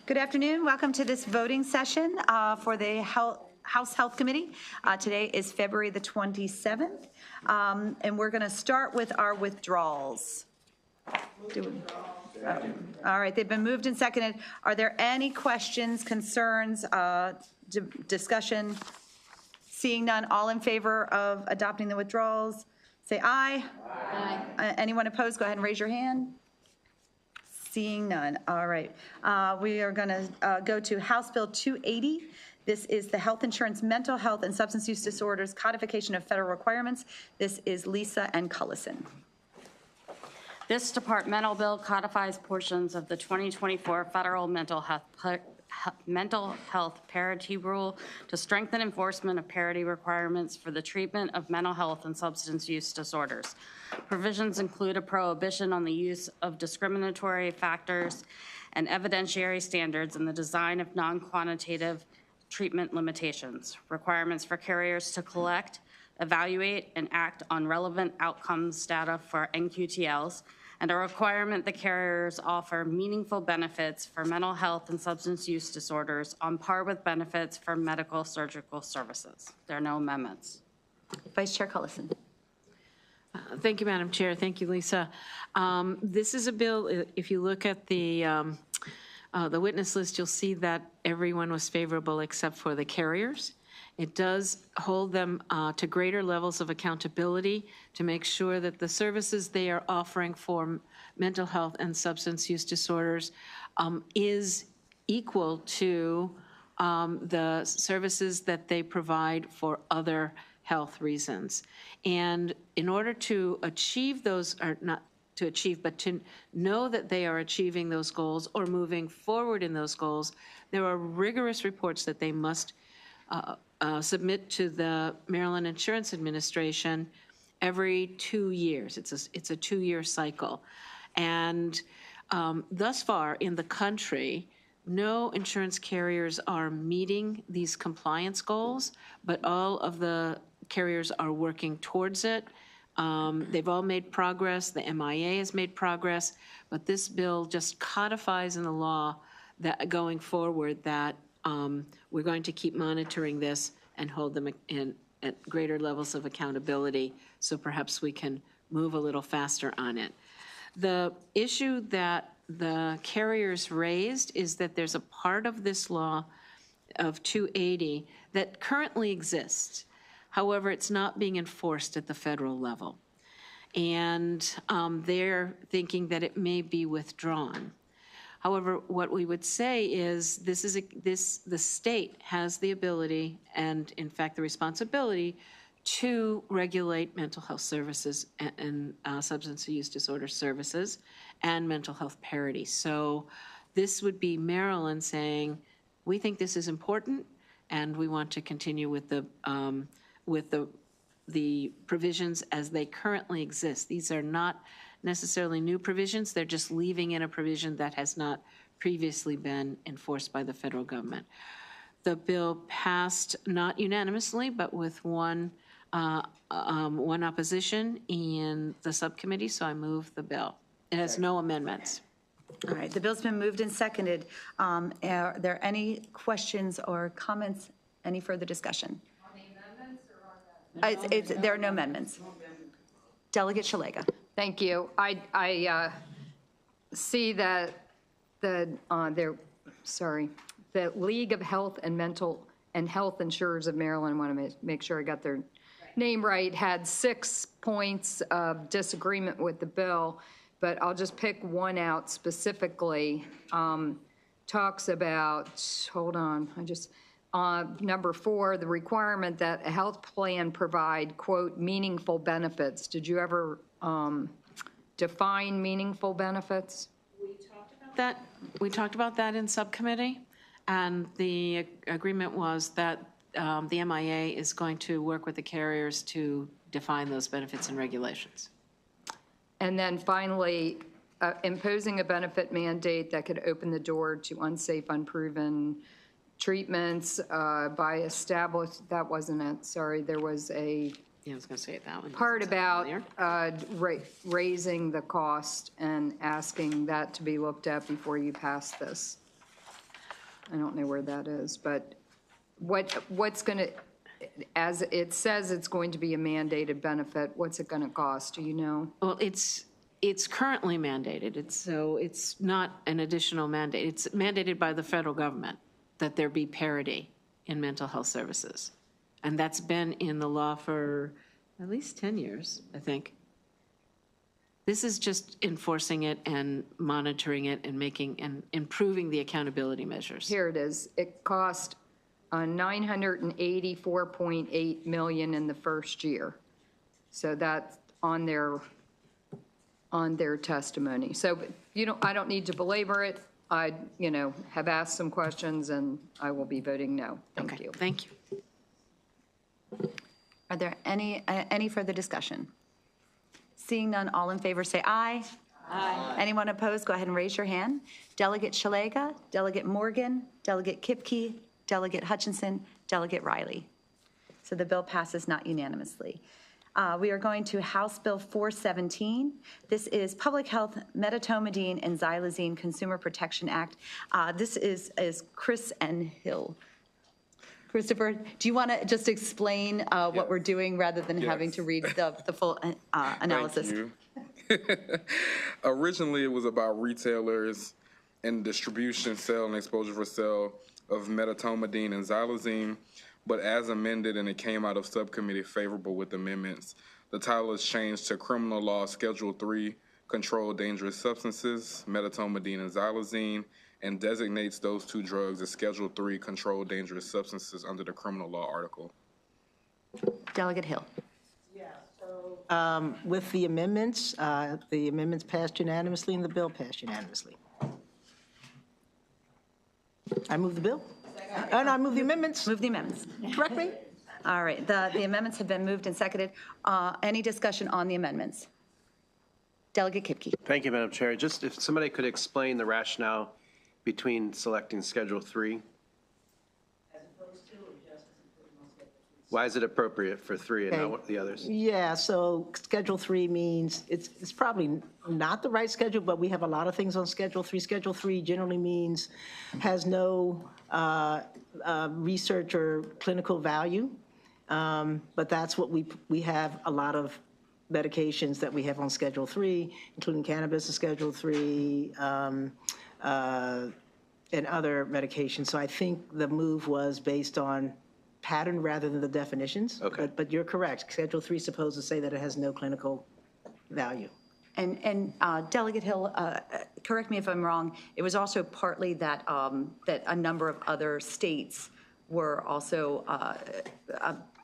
Good afternoon. Welcome to this voting session for the House Health Committee. Today is February the 27th, and we're going to start with our withdrawals. All right, they've been moved and seconded. Are there any questions, concerns, discussion? Seeing none, all in favor of adopting the withdrawals, say aye. Aye. Anyone opposed, go ahead and raise your hand. Seeing none. All right. We are going to go to House Bill 280. This is the Health Insurance, Mental Health, and Substance Use Disorders Codification of Federal Requirements. This is Lisa and Cullison. This departmental bill codifies portions of the 2024 Federal Mental Health Parity Rule to strengthen enforcement of parity requirements for the treatment of mental health and substance use disorders. Provisions include a prohibition on the use of discriminatory factors and evidentiary standards in the design of non-quantitative treatment limitations, requirements for carriers to collect, evaluate, and act on relevant outcomes data for NQTLs, and a requirement that carriers offer meaningful benefits for mental health and substance use disorders on par with benefits for medical surgical services. There are no amendments. Vice Chair Cullison. Thank you, Madam Chair. Thank you, Lisa. This is a bill, if you look at the witness list, you'll see that everyone was favorable except for the carriers. It does hold them to greater levels of accountability to make sure that the services they are offering for mental health and substance use disorders is equal to the services that they provide for other health reasons. And in order to achieve those, or not to achieve, but to know that they are achieving those goals or moving forward in those goals, there are rigorous reports that they must submit to the Maryland Insurance Administration every 2 years. It's a 2-year cycle. And thus far in the country, no insurance carriers are meeting these compliance goals, but all of the carriers are working towards it. They've all made progress. The MIA has made progress, but this bill just codifies in the law that going forward that we're going to keep monitoring this and hold them at greater levels of accountability, so perhaps we can move a little faster on it. The issue that the carriers raised is that there's a part of this law of 280 that currently exists. However, it's not being enforced at the federal level. And they're thinking that it may be withdrawn. However, what we would say is the state has the ability and, in fact, the responsibility to regulate mental health services and substance use disorder services and mental health parity. So this would be Maryland saying, we think this is important and we want to continue with the provisions as they currently exist. These are not necessarily new provisions. They're just leaving in a provision that has not previously been enforced by the federal government. The bill passed not unanimously, but with one opposition in the subcommittee, so I move the bill. It has no amendments. All right, the bill's been moved and seconded. Are there any questions or comments? Any further discussion? On the amendments or on there are no amendments. Delegate Shalega. Thank you. I see that the League of Health and Mental and Health Insurers of Maryland, I want to make sure I got their name right, had 6 points of disagreement with the bill, but I'll just pick one out specifically. Talks about, hold on, number 4, the requirement that a health plan provide, quote, meaningful benefits. Did you ever define meaningful benefits? We talked about that in subcommittee, and the agreement was that the MIA is going to work with the carriers to define those benefits and regulations. And then finally, imposing a benefit mandate that could open the door to unsafe, unproven treatments by established, that wasn't it, sorry, there was a Yeah, I was going to say that one. part about There. raising the cost and asking that to be looked at before you pass this. I don't know where that is, but what's going to, as it says, it's going to be a mandated benefit, what's it going to cost, do you know? Well, it's currently mandated, so it's not an additional mandate. It's mandated by the federal government that there be parity in mental health services. And that's been in the law for at least 10 years, I think. This is just enforcing it and monitoring it and improving the accountability measures. Here it is. It cost $984.8 million in the first year. So that's on their testimony. So, I don't need to belabor it. I, have asked some questions, and I will be voting no. Thank Okay, you. thank you. Are there any further discussion? Seeing none, all in favor say aye. Aye. Anyone opposed, go ahead and raise your hand. Delegate Shalega, Delegate Morgan, Delegate Kipke, Delegate Hutchinson, Delegate Riley. So the bill passes not unanimously. We are going to House Bill 417. This is Public Health Medetomidine and Xylazine Consumer Protection Act. This is Chris and Hill. Christopher, do you want to just explain what we're doing rather than having to read the full analysis? Thank you. Originally, it was about retailers and distribution, sale, and exposure for sale of medetomidine and xylazine, but as amended and it came out of subcommittee favorable with amendments, the title is changed to Criminal Law Schedule 3, Controlled Dangerous Substances, medetomidine and xylazine, and designates those two drugs as Schedule 3 Controlled Dangerous Substances under the criminal law article. Delegate Hill. With the amendments passed unanimously and the bill passed unanimously. I move the bill? Oh, no, I move the amendments. Move the amendments. Correct me? All right, the amendments have been moved and seconded. Any discussion on the amendments? Delegate Kipke. Thank you, Madam Chair. Just if somebody could explain the rationale between selecting Schedule 3? Why is it appropriate for 3 and not the others? Yeah, so Schedule 3 means, it's probably not the right schedule, but we have a lot of things on Schedule 3. Schedule 3 generally means has no research or clinical value, but that's what we have a lot of medications that we have on Schedule 3, including cannabis is Schedule 3, and other medications. So I think the move was based on pattern rather than the definitions. Okay. But you're correct. Schedule 3 is supposed to say that it has no clinical value. And Delegate Hill, correct me if I'm wrong, it was also partly that, that a number of other states were also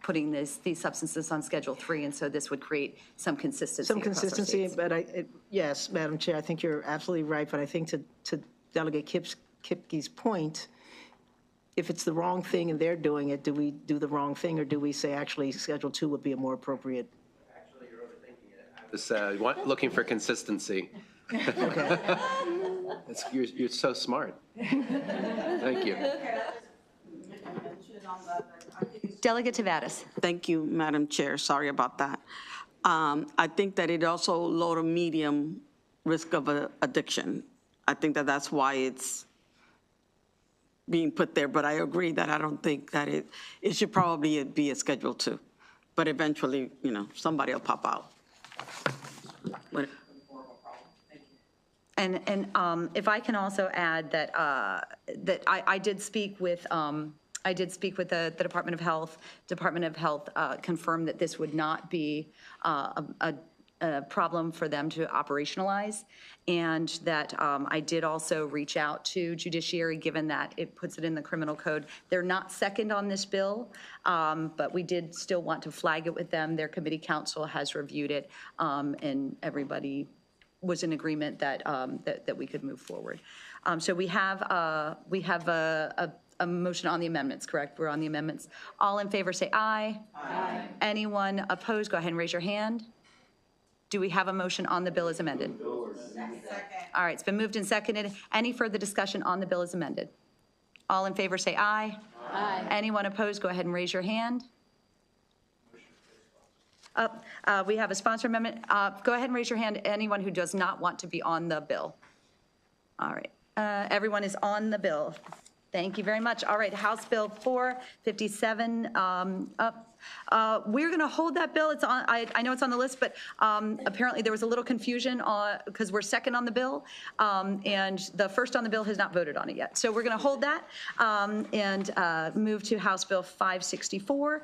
putting these substances on Schedule 3, and so this would create some consistency. Some across our consistency, states. but yes, Madam Chair, I think you're absolutely right, but I think to Delegate Kipke's point, if it's the wrong thing and they're doing it, do we do the wrong thing, or do we say actually Schedule 2 would be a more appropriate? Actually, you're overthinking it. Just looking for consistency. Okay. You're so smart. Thank you. Delegate Tavares. Thank you, Madam Chair. Sorry about that. I think that it also low to medium risk of addiction. I think that that's why it's being put there, but I agree that I don't think that it should probably be a Schedule 2. But eventually, somebody will pop out. But And if I can also add that that I did speak with the Department of Health. Department of Health confirmed that this would not be a problem for them to operationalize, and that I did also reach out to Judiciary, given that it puts it in the criminal code. They're not second on this bill, but we did still want to flag it with them. Their committee council has reviewed it, and everybody was in agreement that that we could move forward. So we have a motion on the amendments, correct? We're on the amendments. All in favor say aye. Aye. Anyone opposed, go ahead and raise your hand. Do we have a motion on the bill as amended? Second. All right, it's been moved and seconded. Any further discussion on the bill as amended? All in favor say aye. Aye. Anyone opposed, go ahead and raise your hand. We have a sponsor amendment. Go ahead and raise your hand, anyone who does not want to be on the bill. All right, everyone is on the bill. Thank you very much. All right, House Bill 457 up. We're going to hold that bill. It's on. I know it's on the list, but apparently there was a little confusion because we're second on the bill, and the first on the bill has not voted on it yet. So we're going to hold that and move to House Bill 564.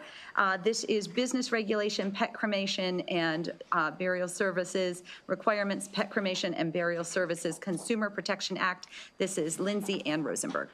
This is business regulation, pet cremation, and burial services requirements, pet cremation and burial services, Consumer Protection Act. This is Lindsay and Rosenberg.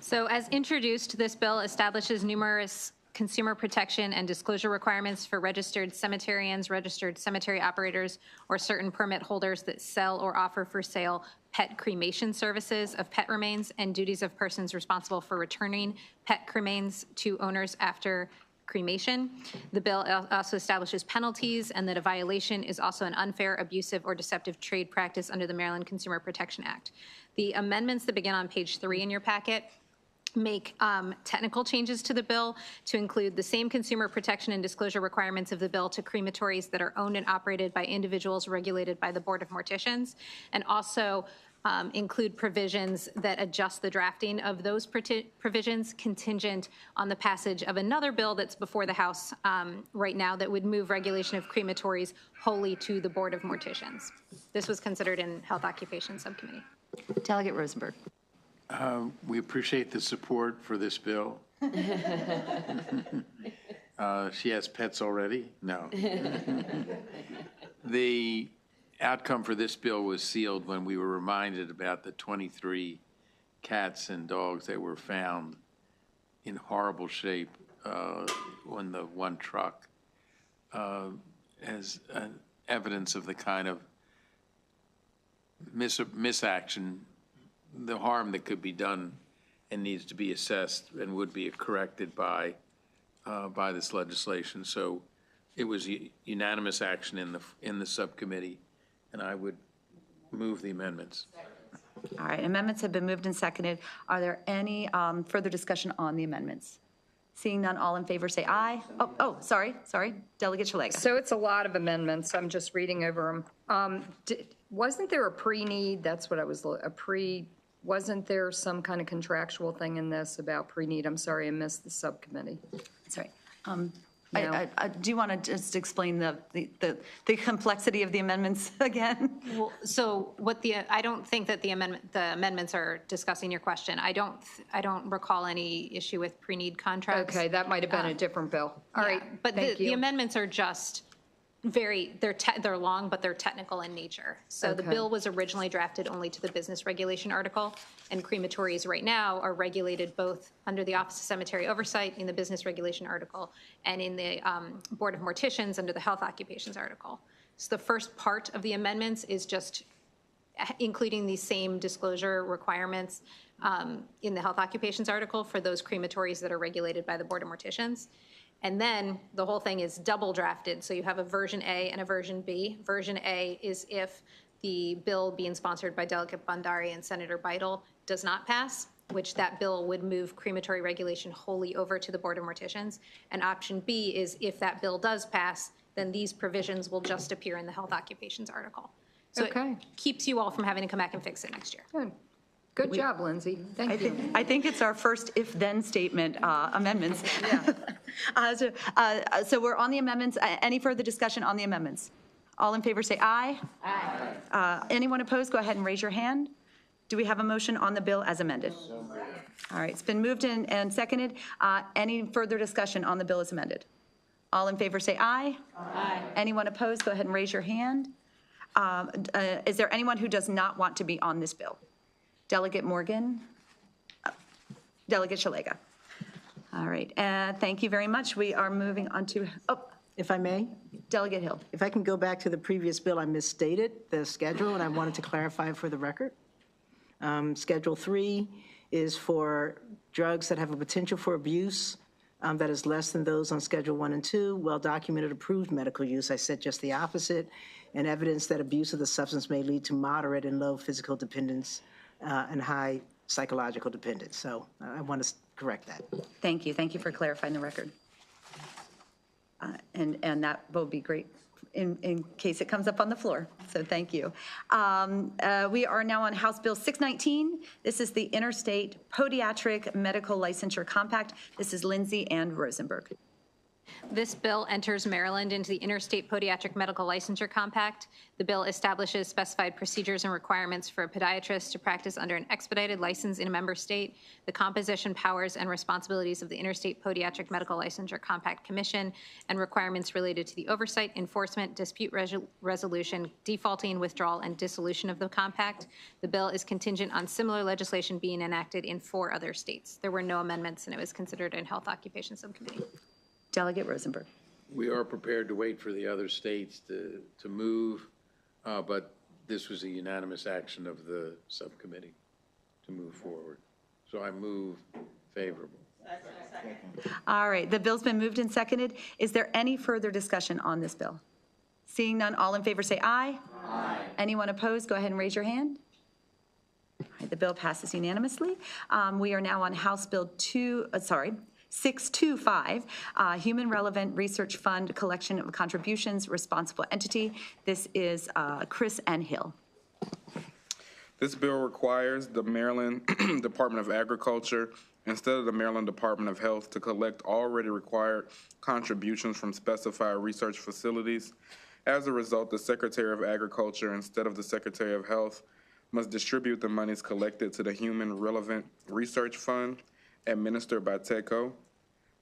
So as introduced, this bill establishes numerous consumer protection and disclosure requirements for registered cemeterians, registered cemetery operators, or certain permit holders that sell or offer for sale pet cremation services of pet remains, and duties of persons responsible for returning pet cremains to owners after cremation. The bill also establishes penalties, and that a violation is also an unfair, abusive, or deceptive trade practice under the Maryland Consumer Protection Act. The amendments that begin on page 3 in your packet make technical changes to the bill to include the same consumer protection and disclosure requirements of the bill to crematories that are owned and operated by individuals regulated by the Board of Morticians, and also include provisions that adjust the drafting of those provisions contingent on the passage of another bill that's before the House right now that would move regulation of crematories wholly to the Board of Morticians. This was considered in Health Occupation Subcommittee. Delegate Rosenberg. We appreciate the support for this bill. She has pets already? No. The outcome for this bill was sealed when we were reminded about the 23 cats and dogs that were found in horrible shape on the one truck as evidence of the kind of misaction, the harm that could be done and needs to be assessed and would be corrected by this legislation. So it was unanimous action in the subcommittee, and I would move the amendments. All right, amendments have been moved and seconded. Are there any further discussion on the amendments? Seeing none, all in favor say aye. Sorry, Delegate Shalega. So it's a lot of amendments. I'm just reading over them. Wasn't there a pre-need? That's what I was, wasn't there some kind of contractual thing in this about pre-need? I'm sorry, I missed the subcommittee. Sorry. No. Do you want to just explain the complexity of the amendments again? Well, so I don't think that the amendments are discussing your question. I don't recall any issue with pre-need contracts. Okay, that might have been a different bill. All right, But thank the you. amendments are just they're long, but they're technical in nature. So the Okay. bill was originally drafted only to the business regulation article, and crematories right now are regulated both under the Office of Cemetery Oversight in the business regulation article and in the Board of Morticians under the health occupations article. So the first part of the amendments is just including these same disclosure requirements in the health occupations article for those crematories that are regulated by the Board of Morticians. And then the whole thing is double drafted. So you have a version A and a version B. Version A is if the bill being sponsored by Delegate Bandari and Senator Beitel does not pass, which that bill would move crematory regulation wholly over to the Board of Morticians. And option B is if that bill does pass, then these provisions will just appear in the health occupations article. So Okay. it keeps you all from having to come back and fix it next year. Good job, Lindsay. Thank you. I think it's our first if-then statement amendments. So we're on the amendments. Any further discussion on the amendments? All in favor say aye. Aye. Anyone opposed, go ahead and raise your hand. Do we have a motion on the bill as amended? All right, it's been moved and seconded. Any further discussion on the bill as amended? All in favor say aye. Aye. Anyone opposed, go ahead and raise your hand. Is there anyone who does not want to be on this bill? Delegate Morgan? Delegate Shalega? All right, thank you very much. We are moving on to, If I may, Delegate Hill. if I can go back to the previous bill, I misstated the schedule, and I wanted to clarify for the record. Schedule 3 is for drugs that have a potential for abuse that is less than those on Schedule 1 and 2, well-documented approved medical use. I said just the opposite, and evidence that abuse of the substance may lead to moderate and low physical dependence and high psychological dependence. So I want to correct that. Thank you for clarifying the record. And that will be great in case it comes up on the floor. So thank you. We are now on House Bill 619. This is the Interstate Podiatric Medical Licensure Compact. This is Lindsay and Rosenberg. This bill enters Maryland into the Interstate Podiatric Medical Licensure Compact. The bill establishes specified procedures and requirements for a podiatrist to practice under an expedited license in a member state, the composition, powers, and responsibilities of the Interstate Podiatric Medical Licensure Compact Commission, and requirements related to the oversight, enforcement, dispute resolution, defaulting, withdrawal, and dissolution of the compact. The bill is contingent on similar legislation being enacted in 4 other states. There were no amendments, and it was considered in Health Occupation Subcommittee. Delegate Rosenberg. We are prepared to wait for the other states to move, but this was a unanimous action of the subcommittee to move forward. So I move favorable. All right, the bill's been moved and seconded. Is there any further discussion on this bill? Seeing none, all in favor say aye. Aye. Anyone opposed, go ahead and raise your hand. All right, the bill passes unanimously. We are now on House Bill 625, Human Relevant Research Fund Collection of Contributions Responsible Entity. This is Chris and Hill. This bill requires the Maryland Department of Agriculture, instead of the Maryland Department of Health, to collect already required contributions from specified research facilities. As a result, the Secretary of Agriculture, instead of the Secretary of Health, must distribute the monies collected to the Human Relevant Research Fund, administered by TECO.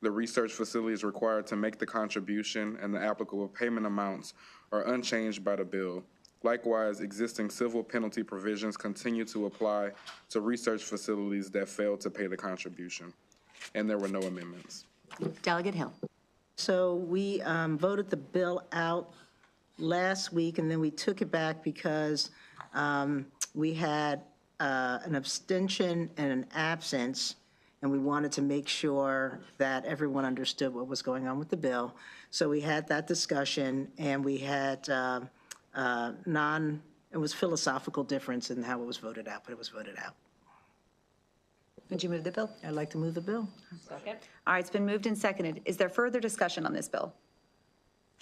The research facility is required to make the contribution, and the applicable payment amounts are unchanged by the bill. Likewise, existing civil penalty provisions continue to apply to research facilities that fail to pay the contribution. And there were no amendments. Delegate Hill. So we voted the bill out last week, and then we took it back because we had an abstention and an absence, and we wanted to make sure that everyone understood what was going on with the bill. So we had that discussion, and we had it was philosophical difference in how it was voted out, but it was voted out. Would you move the bill? I'd like to move the bill. Second. All right, it's been moved and seconded. Is there further discussion on this bill?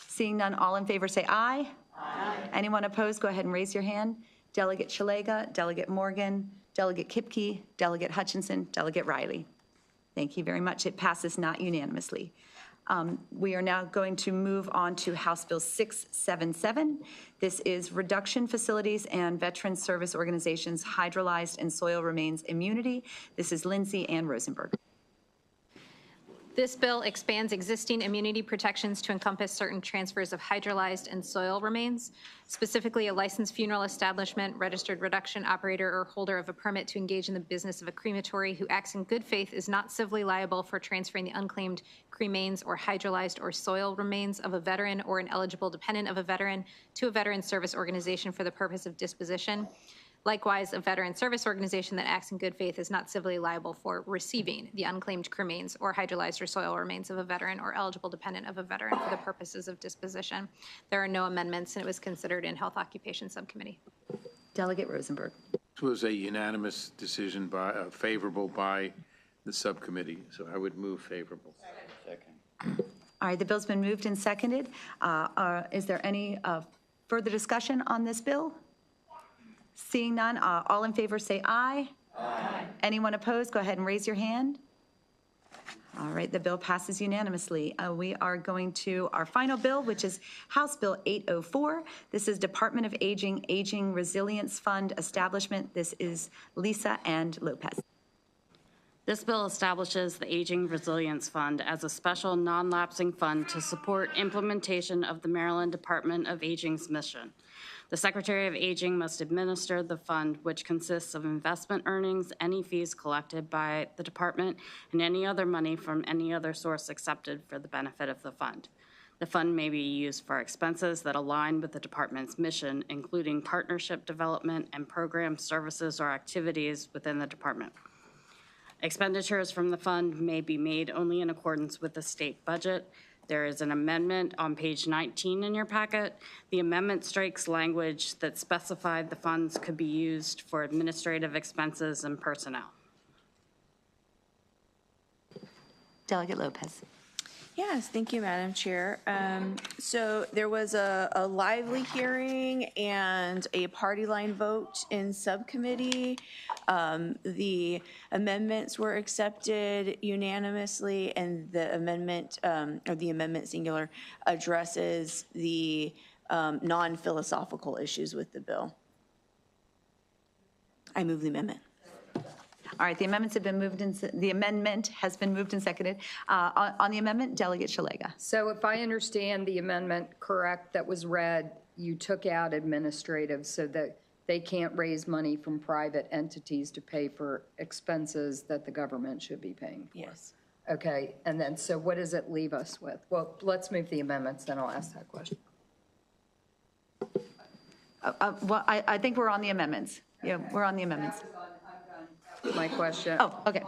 Seeing none, all in favor say aye. Aye. Anyone opposed, go ahead and raise your hand. Delegate Shalega, Delegate Morgan, Delegate Kipke, Delegate Hutchinson, Delegate Riley. Thank you very much. It passes not unanimously. We are now going to move on to House Bill 677. This is Reduction Facilities and Veteran Service Organizations Hydrolyzed and Soil Remains Immunity. This is Lindsay and Rosenberg. This bill expands existing immunity protections to encompass certain transfers of hydrolyzed and soil remains, specifically a licensed funeral establishment, registered reduction operator, or holder of a permit to engage in the business of a crematory who acts in good faith is not civilly liable for transferring the unclaimed cremains or hydrolyzed or soil remains of a veteran or an eligible dependent of a veteran to a veteran service organization for the purpose of disposition. Likewise, a veteran service organization that acts in good faith is not civilly liable for receiving the unclaimed cremains or hydrolyzed or soil remains of a veteran or eligible dependent of a veteran for the purposes of disposition. There are no amendments, and it was considered in Health Occupation Subcommittee. Delegate Rosenberg. This was a unanimous decision by, favorable by the subcommittee, so I would move favorable. All right, the bill's been moved and seconded. Is there any further discussion on this bill? Seeing none, all in favor say aye. Aye. Anyone opposed, go ahead and raise your hand. All right, the bill passes unanimously. We are going to our final bill, which is House Bill 804. This is Department of Aging, Aging Resilience Fund Establishment. This is Lisa and Lopez. This bill establishes the Aging Resilience Fund as a special non-lapsing fund to support implementation of the Maryland Department of Aging's mission. The Secretary of Aging must administer the fund, which consists of investment earnings, any fees collected by the department, and any other money from any other source accepted for the benefit of the fund. The fund may be used for expenses that align with the department's mission, including partnership development and program services or activities within the department. Expenditures from the fund may be made only in accordance with the state budget. There is an amendment on page 19 in your packet. The amendment strikes language that specified the funds could be used for administrative expenses and personnel. Delegate Lopez. Yes, thank you, Madam Chair. So there was a lively hearing and a party line vote in subcommittee. The amendments were accepted unanimously, and the amendment, or the amendment singular, addresses the non-philosophical issues with the bill. I move the amendment. All right, the amendments have been moved and, the amendment has been moved and seconded. On the amendment, Delegate Shalega. So if I understand the amendment correct that was read, you took out administrative so that they can't raise money from private entities to pay for expenses that the government should be paying for? Yes. Okay, and then, so what does it leave us with? Well, let's move the amendments, then I'll ask that question. Well, I think we're on the amendments. Yeah, we're on the amendments. My question. Oh, okay.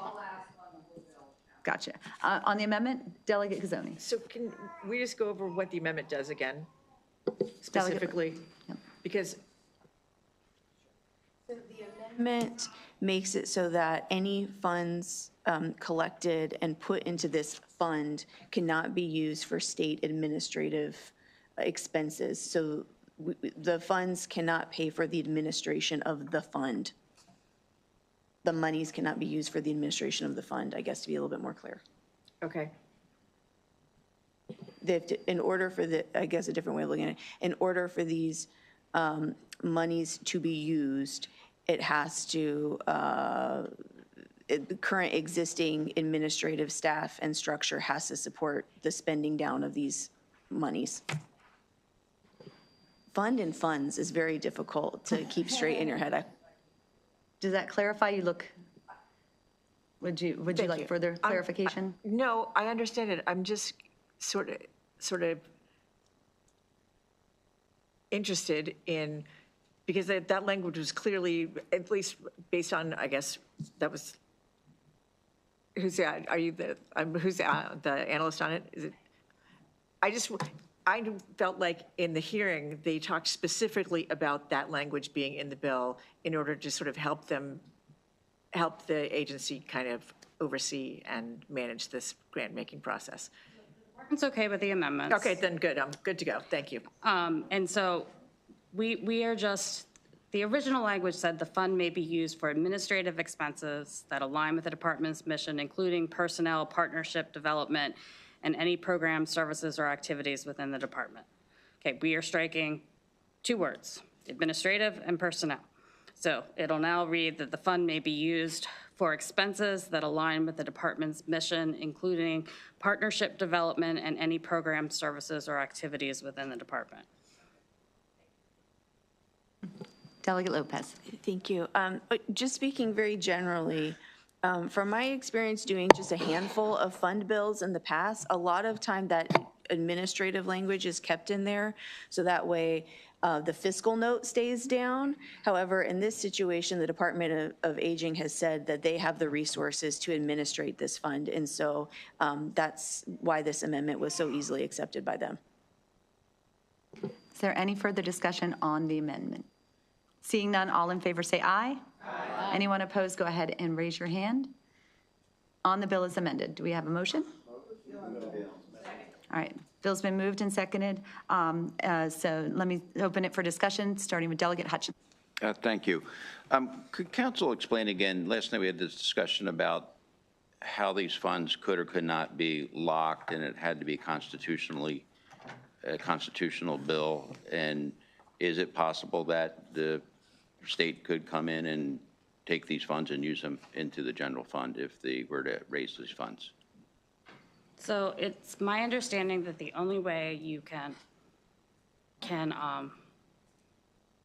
Gotcha. On the amendment, Delegate Kazoni. So can we just go over what the amendment does again, specifically? Because The amendment makes it so that any funds collected and put into this fund cannot be used for state administrative expenses. So the funds cannot pay for the administration of the fund. The monies cannot be used for the administration of the fund, I guess, to be a little bit more clear. okay, In order for I guess a different way of looking at it, in order for these monies to be used, it has to, the current existing administrative staff and structure has to support the spending down of these monies. Fund and funds is very difficult to keep straight in your head. Does that clarify? You look, would you like you. further clarification? no, I understand it. I'm just sort of interested in, because that language was clearly, at least based on, I guess, that was, who's the, are you the, who's the analyst on it? Is it? I felt like in the hearing, they talked specifically about that language being in the bill in order to sort of help the agency kind of oversee and manage this grant-making process. It's okay with the amendments. Okay, then good, I'm good to go, thank you. And so we are just, the original language said the fund may be used for administrative expenses that align with the department's mission, including personnel, partnership development, and any program, services, or activities within the department. Okay, we are striking 2 words, administrative and personnel. So it'll now read that the fund may be used for expenses that align with the department's mission, including partnership development and any program, services, or activities within the department. Delegate Lopez. Thank you. Just speaking very generally, from my experience doing just a handful of fund bills in the past, a lot of time that administrative language is kept in there, so that way the fiscal note stays down. However, in this situation, the Department of Aging has said that they have the resources to administrate this fund, and so that's why this amendment was so easily accepted by them. Is there any further discussion on the amendment? Seeing none, all in favor say aye. Aye. Anyone opposed, go ahead and raise your hand. On the bill as amended, do we have a motion? All right, bill's been moved and seconded. So let me open it for discussion, starting with Delegate Hutchinson. Thank you. Could council explain again, last night we had this discussion about how these funds could or could not be locked, and it had to be constitutionally, a constitutional bill. And is it possible that the state could come in and take these funds and use them into the general fund if they were to raise these funds? So it's my understanding that the only way you can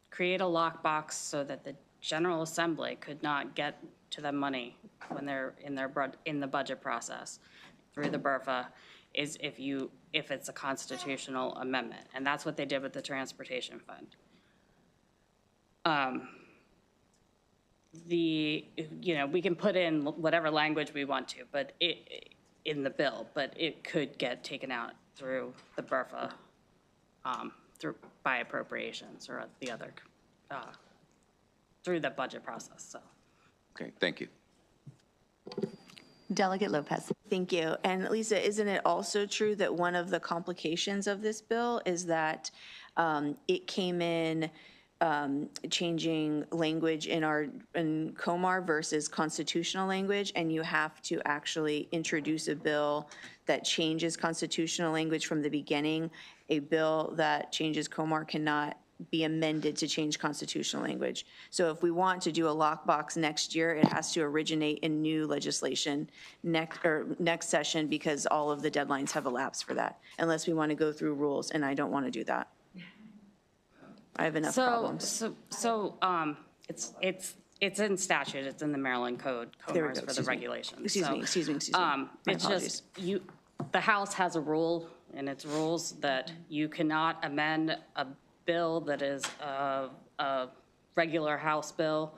create a lockbox so that the General Assembly could not get to the money when they're in the budget process through the BRFA is if it's a constitutional amendment, and that's what they did with the transportation fund. We can put in whatever language we want to, but in the bill, but it could get taken out through the BRFA, by appropriations or the other, through the budget process, so. Okay, thank you. Delegate Lopez. Thank you. And Lisa, isn't it also true that one of the complications of this bill is that it came in changing language in Comar versus constitutional language, and you have to actually introduce a bill that changes constitutional language from the beginning? A bill that changes Comar cannot be amended to change constitutional language. So if we want to do a lockbox next year, it has to originate in new legislation next session, because all of the deadlines have elapsed for that, unless we want to go through rules, and I don't want to do that. I have enough problems. It's in statute, it's in the Maryland Code, There we Comars go. for the regulations. Excuse me. My It's apologies. just, the House has a rule in its rules that you cannot amend a bill that is a regular House bill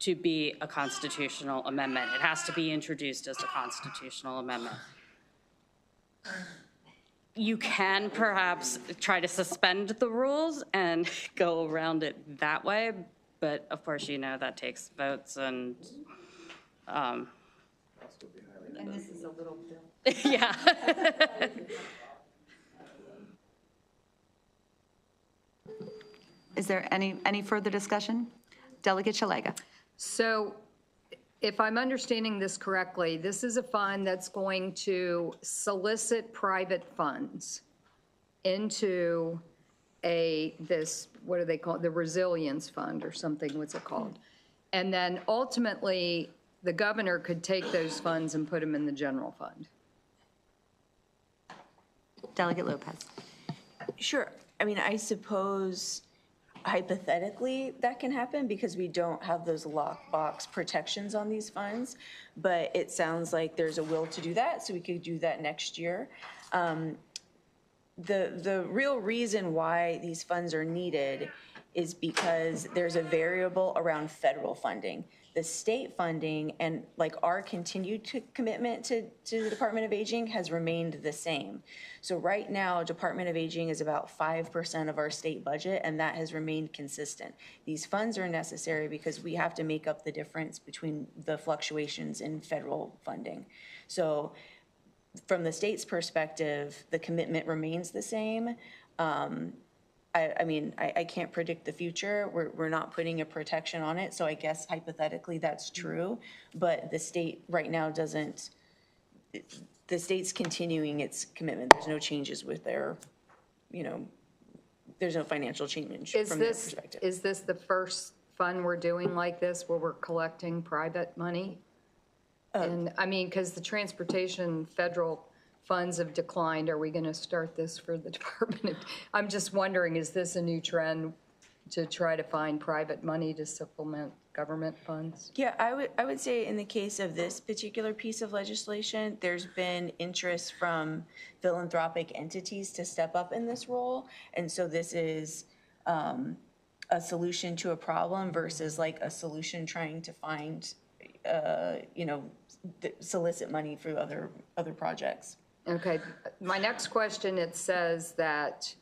to be a constitutional amendment. It has to be introduced as a constitutional amendment. You can perhaps try to suspend the rules and go around it that way, but of course, you know, that takes votes and, And this is a little bill. yeah. Is there any further discussion? Delegate Shalega. So if I'm understanding this correctly, this is a fund that's going to solicit private funds into this, what do they call it? The Resilience Fund or something, what's it called? And then ultimately, the governor could take those funds and put them in the general fund. Delegate Lopez. Sure. I mean, I suppose hypothetically that can happen because we don't have those lockbox protections on these funds, but it sounds like there's a will to do that, so we could do that next year. The real reason why these funds are needed is because there's a variable around federal funding. The state funding and like our continued commitment to the Department of Aging has remained the same. So right now, Department of Aging is about 5% of our state budget, and that has remained consistent. These funds are necessary because we have to make up the difference between the fluctuations in federal funding. So from the state's perspective, the commitment remains the same. I mean, I can't predict the future. We're not putting a protection on it, so I guess hypothetically that's true. But the state right now doesn't, the state's continuing its commitment. There's no changes with their, you know, there's no financial change from their perspective. Is this the first fund we're doing like this, where we're collecting private money? And, I mean, because the transportation federal funds have declined, are we going to start this for the department? I'm just wondering, is this a new trend to try to find private money to supplement government funds? Yeah, I would say in the case of this particular piece of legislation, there's been interest from philanthropic entities to step up in this role. And so this is a solution to a problem versus like a solution trying to find, you know, solicit money for other projects. Okay, my next question, it says that,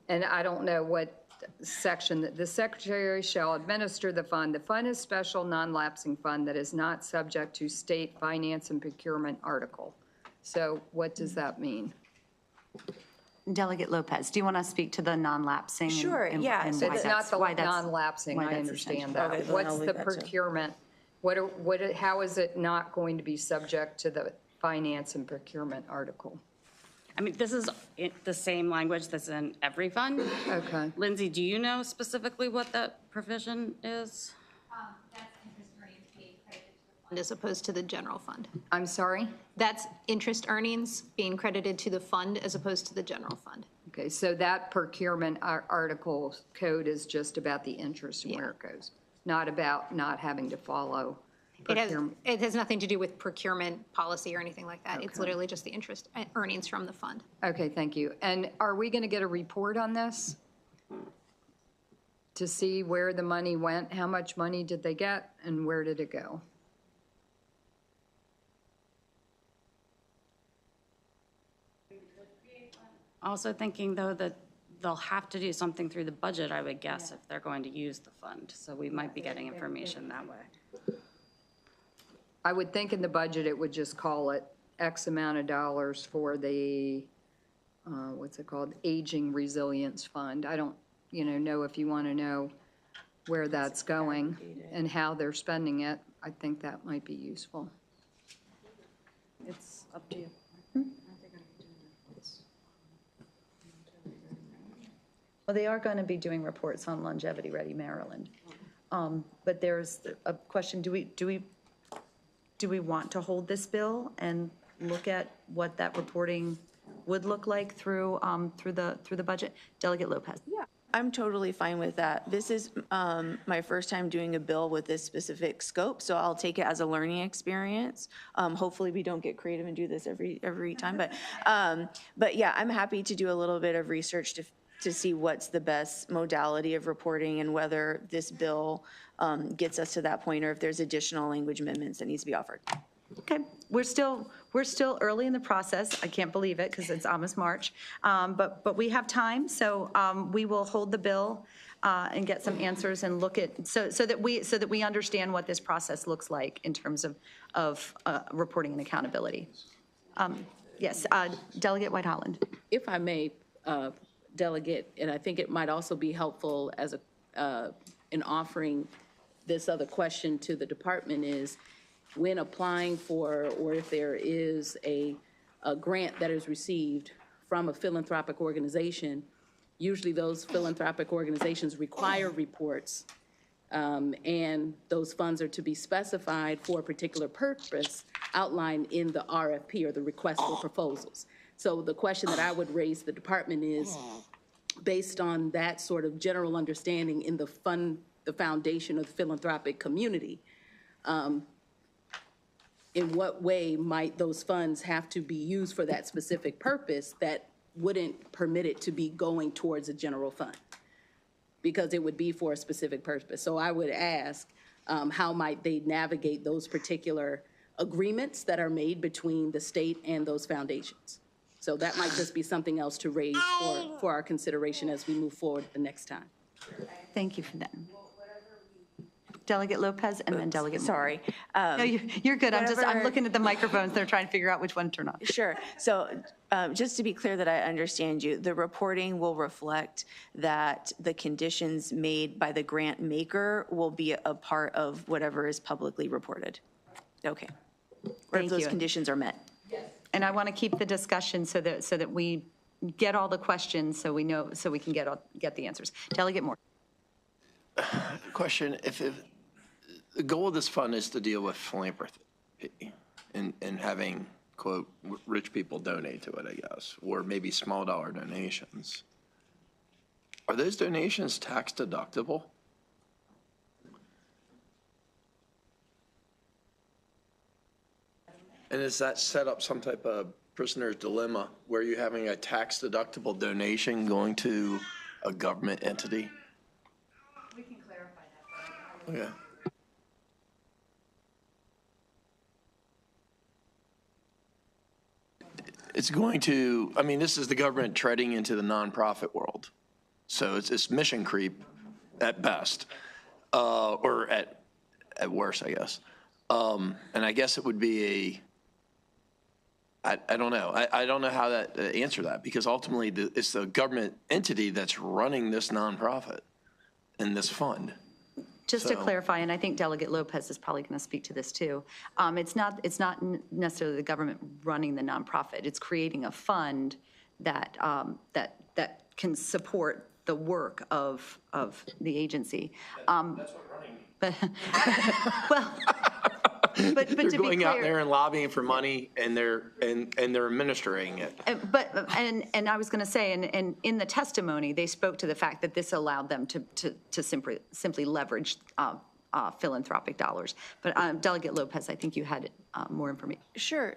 and I don't know what section, that the secretary shall administer the fund. The fund is special non-lapsing fund that is not subject to state finance and procurement article. So what does that mean? Delegate Lopez, do you want to speak to the non-lapsing? Sure, yeah. And So why It's that's- not why the that's- non-lapsing, why I that's understand essential. that. Okay, then What's I'll leave the that too. procurement? How is it not going to be subject to the finance and procurement article? I mean, this is the same language that's in every fund. Okay. Lindsay, do you know specifically what that provision is? That's interest earnings being credited to the fund as opposed to the general fund. I'm sorry? That's interest earnings being credited to the fund as opposed to the general fund. Okay, so that procurement article code is just about the interest and where it goes, not about not having to follow procurement. It has nothing to do with procurement policy or anything like that. It's literally just the interest earnings from the fund. Okay, thank you. And are we going to get a report on this? To see where the money went? How much money did they get and where did it go? Also thinking, though, that they'll have to do something through the budget, I would guess, if they're going to use the fund. So we might be getting information that way. I would think in the budget, it would just call it X amount of dollars for the, what's it called, Aging Resilience Fund. I don't, know if you want to know where that's going and how they're spending it. I think that might be useful. It's up to you. Well, they are going to be doing reports on Longevity Ready Maryland. But there's a question, do we want to hold this bill and look at what that reporting would look like through the budget? Delegate Lopez. Yeah, I'm totally fine with that. This is my first time doing a bill with this specific scope, so I'll take it as a learning experience. Hopefully, we don't get creative and do this every time, but yeah, I'm happy to do a little bit of research to see what's the best modality of reporting and whether this bill gets us to that point or if there's additional language amendments that needs to be offered. Okay, we're still early in the process. I can't believe it because it's almost March, but we have time, so we will hold the bill and get some answers and look at so that we understand what this process looks like in terms of reporting and accountability. Yes, Delegate White Holland. If I may, Delegate, and I think it might also be helpful as in offering this other question to the department is, when applying for, or if there is a grant that is received from a philanthropic organization, usually those philanthropic organizations require reports, and those funds are to be specified for a particular purpose outlined in the RFP or the request for proposals. So the question that I would raise to the department is, based on that sort of general understanding in the foundation of the philanthropic community, in what way might those funds have to be used for that specific purpose that wouldn't permit it to be going towards a general fund? Because it would be for a specific purpose. So I would ask, how might they navigate those particular agreements that are made between the state and those foundations? So that might just be something else to raise for our consideration as we move forward the next time. Thank you for that. Delegate Lopez and then Delegate. Sorry. No, you're good. I'm looking at the microphones. They're trying to figure out which one to turn on. Sure. So just to be clear that I understand you, the reporting will reflect that the conditions made by the grant maker will be a part of whatever is publicly reported. Okay. Or if those conditions are met. And I want to keep the discussion so that we get all the questions so we know, so we can get the answers. Delegate Moore. Question, if the goal of this fund is to deal with philanthropy and having, quote, rich people donate to it, I guess, or maybe small dollar donations, are those donations tax deductible? And does that set up some type of prisoner's dilemma where you're having a tax deductible donation going to a government entity? We can clarify that. Okay. It's going to, I mean, this is the government treading into the nonprofit world. So it's mission creep at best, or at worst, I guess. And I guess it would be I don't know. I don't know how to answer that, because ultimately it's the government entity that's running this nonprofit and this fund. Just to clarify, and I think Delegate Lopez is probably going to speak to this too, it's not necessarily the government running the nonprofit. It's creating a fund that can support the work of the agency. That's what running means. Well, but they're to going be out clear, there and lobbying for money, and they're administering it. And I was going to say, and in the testimony, they spoke to the fact that this allowed them to simply leverage philanthropic dollars. But Delegate Lopez, I think you had more information. Sure.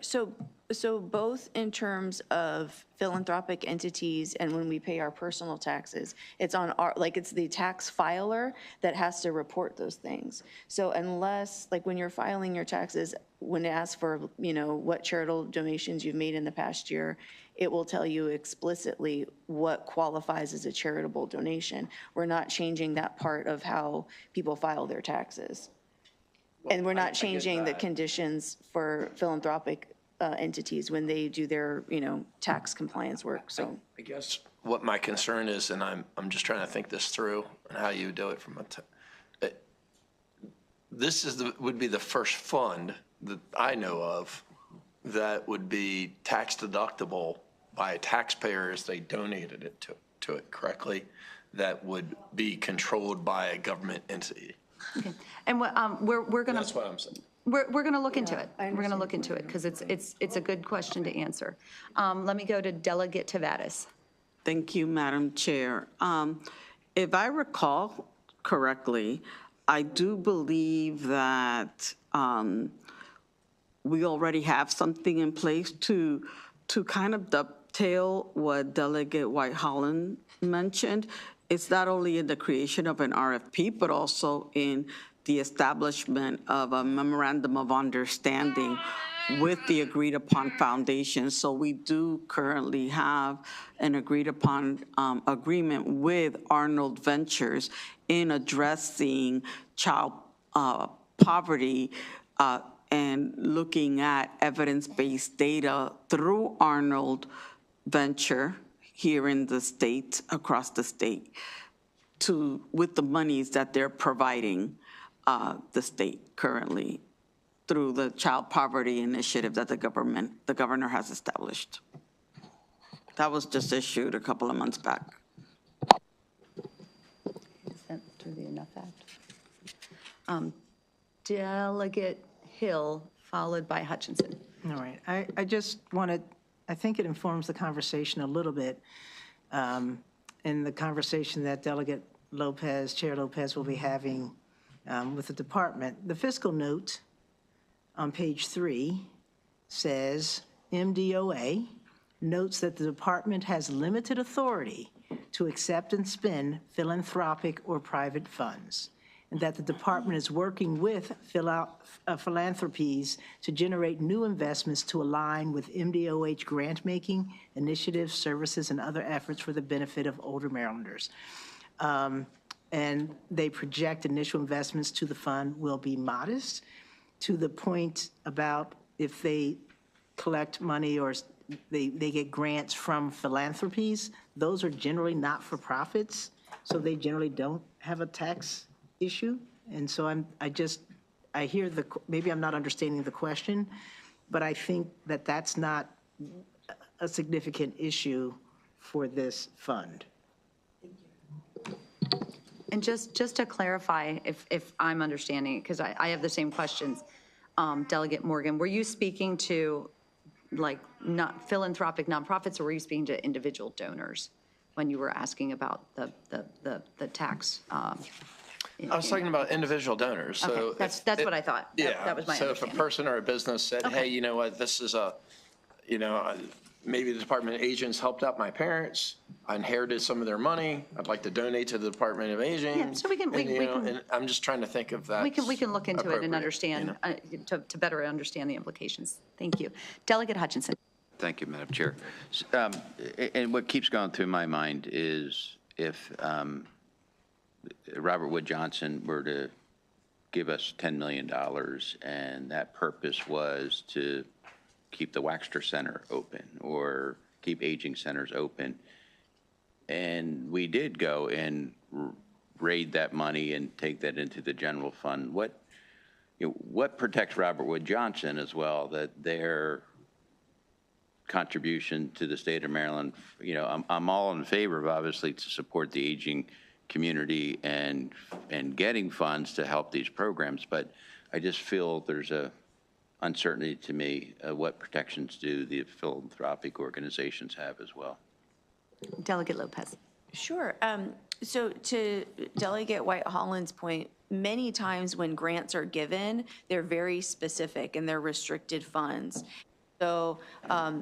So both in terms of philanthropic entities and when we pay our personal taxes, it's on our, like, it's the tax filer that has to report those things. So unless, like, when you're filing your taxes, when it asks for, what charitable donations you've made in the past year, it will tell you explicitly what qualifies as a charitable donation. We're not changing that part of how people file their taxes. And we're not changing the conditions for philanthropic entities when they do their, tax compliance work, so. I guess what my concern is, and I'm just trying to think this through and how you do it from this would be the first fund that I know of that would be tax deductible by a taxpayer as they donated it to it correctly, that would be controlled by a government entity. Okay. And we're going to. That's what I'm saying. We're going to look into it. We're going to look into it because it's a good question to answer. Let me go to Delegate Tavares. Thank you, Madam Chair. If I recall correctly, I do believe that we already have something in place to kind of dovetail what Delegate White Holland mentioned. It's not only in the creation of an RFP, but also in the establishment of a memorandum of understanding with the agreed upon foundation. So we do currently have an agreed upon agreement with Arnold Ventures in addressing child poverty and looking at evidence-based data through Arnold Venture here in the state, across the state, with the monies that they're providing the state currently through the child poverty initiative that the governor has established. That was just issued a couple of months back. Is that through the Enough Act? Delegate Hill, followed by Hutchinson. All right, I just wanted, I think it informs the conversation a little bit in the conversation that Delegate Lopez, Chair Lopez will be having with the department. The fiscal note on page 3 says, MDOA notes that the department has limited authority to accept and spend philanthropic or private funds, and that the department is working with philanthropies to generate new investments to align with MDOH grant-making initiatives, services, and other efforts for the benefit of older Marylanders. And they project initial investments to the fund will be modest. To the point about if they collect money or they get grants from philanthropies, those are generally not-for-profits, so they generally don't have a tax issue. And so I hear maybe I'm not understanding the question, but I think that that's not a significant issue for this fund. And just to clarify, if I'm understanding, because I have the same questions, Delegate Morgan, were you speaking to like not philanthropic nonprofits, or were you speaking to individual donors when you were asking about the tax? I was talking about individual donors. So Okay, that's what I thought. Yeah. That was my So understanding. if a person or a business said, hey, you know what, this is maybe the department of agents helped out my parents. I inherited some of their money. I'd like to donate to the Department of Aging. Yeah, so we can- and I'm just trying to think of that. We can look into it and understand, to better understand the implications. Thank you. Delegate Hutchinson. Thank you, Madam Chair. And what keeps going through my mind is if Robert Wood Johnson were to give us $10 million and that purpose was to keep the Waxter Center open or keep aging centers open, and we did go and raid that money and take that into the general fund, what protects Robert Wood Johnson as well, that their contribution to the state of Maryland, I'm all in favor of, obviously, to support the aging community and getting funds to help these programs, but I just feel there's a uncertainty to me what protections do the philanthropic organizations have as well. Delegate Lopez. Sure. So to Delegate White Holland's point, many times when grants are given, they're very specific and they're restricted funds. So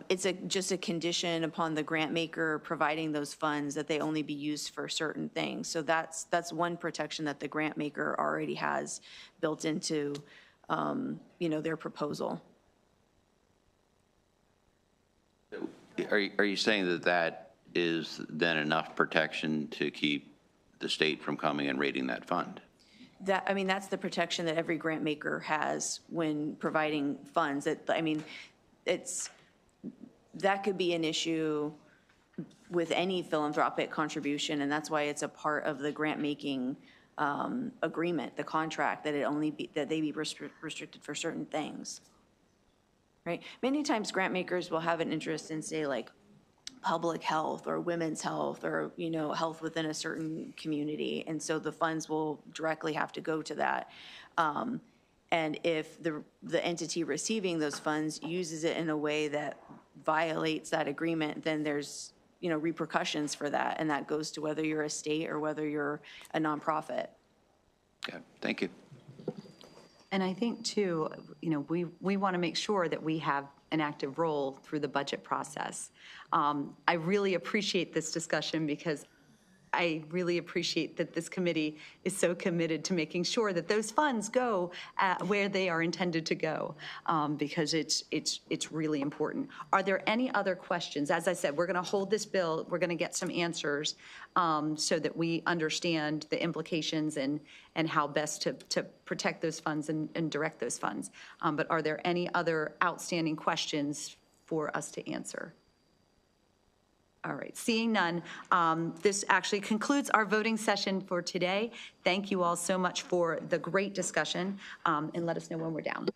it's just a condition upon the grant maker providing those funds that they only be used for certain things. So that's one protection that the grant maker already has built into their proposal. Are you saying that is then enough protection to keep the state from coming and raiding that fund? That, I mean, that's the protection that every grant maker has when providing funds. That could be an issue with any philanthropic contribution, and that's why it's a part of the grant-making agreement, the contract, that they be restricted for certain things, right? Many times grant makers will have an interest in, say, like, public health or women's health or, health within a certain community, and so the funds will directly have to go to that. And if the entity receiving those funds uses it in a way that violates that agreement, then there's, repercussions for that, and that goes to whether you're a state or whether you're a nonprofit. Okay, thank you. And I think too, we want to make sure that we have an active role through the budget process. I really appreciate this discussion because I really appreciate that this committee is so committed to making sure that those funds go where they are intended to go, because it's really important. Are there any other questions? As I said, we're going to hold this bill. We're going to get some answers so that we understand the implications and how best to protect those funds and direct those funds. But are there any other outstanding questions for us to answer? All right, seeing none, this actually concludes our voting session for today. Thank you all so much for the great discussion, and let us know when we're down.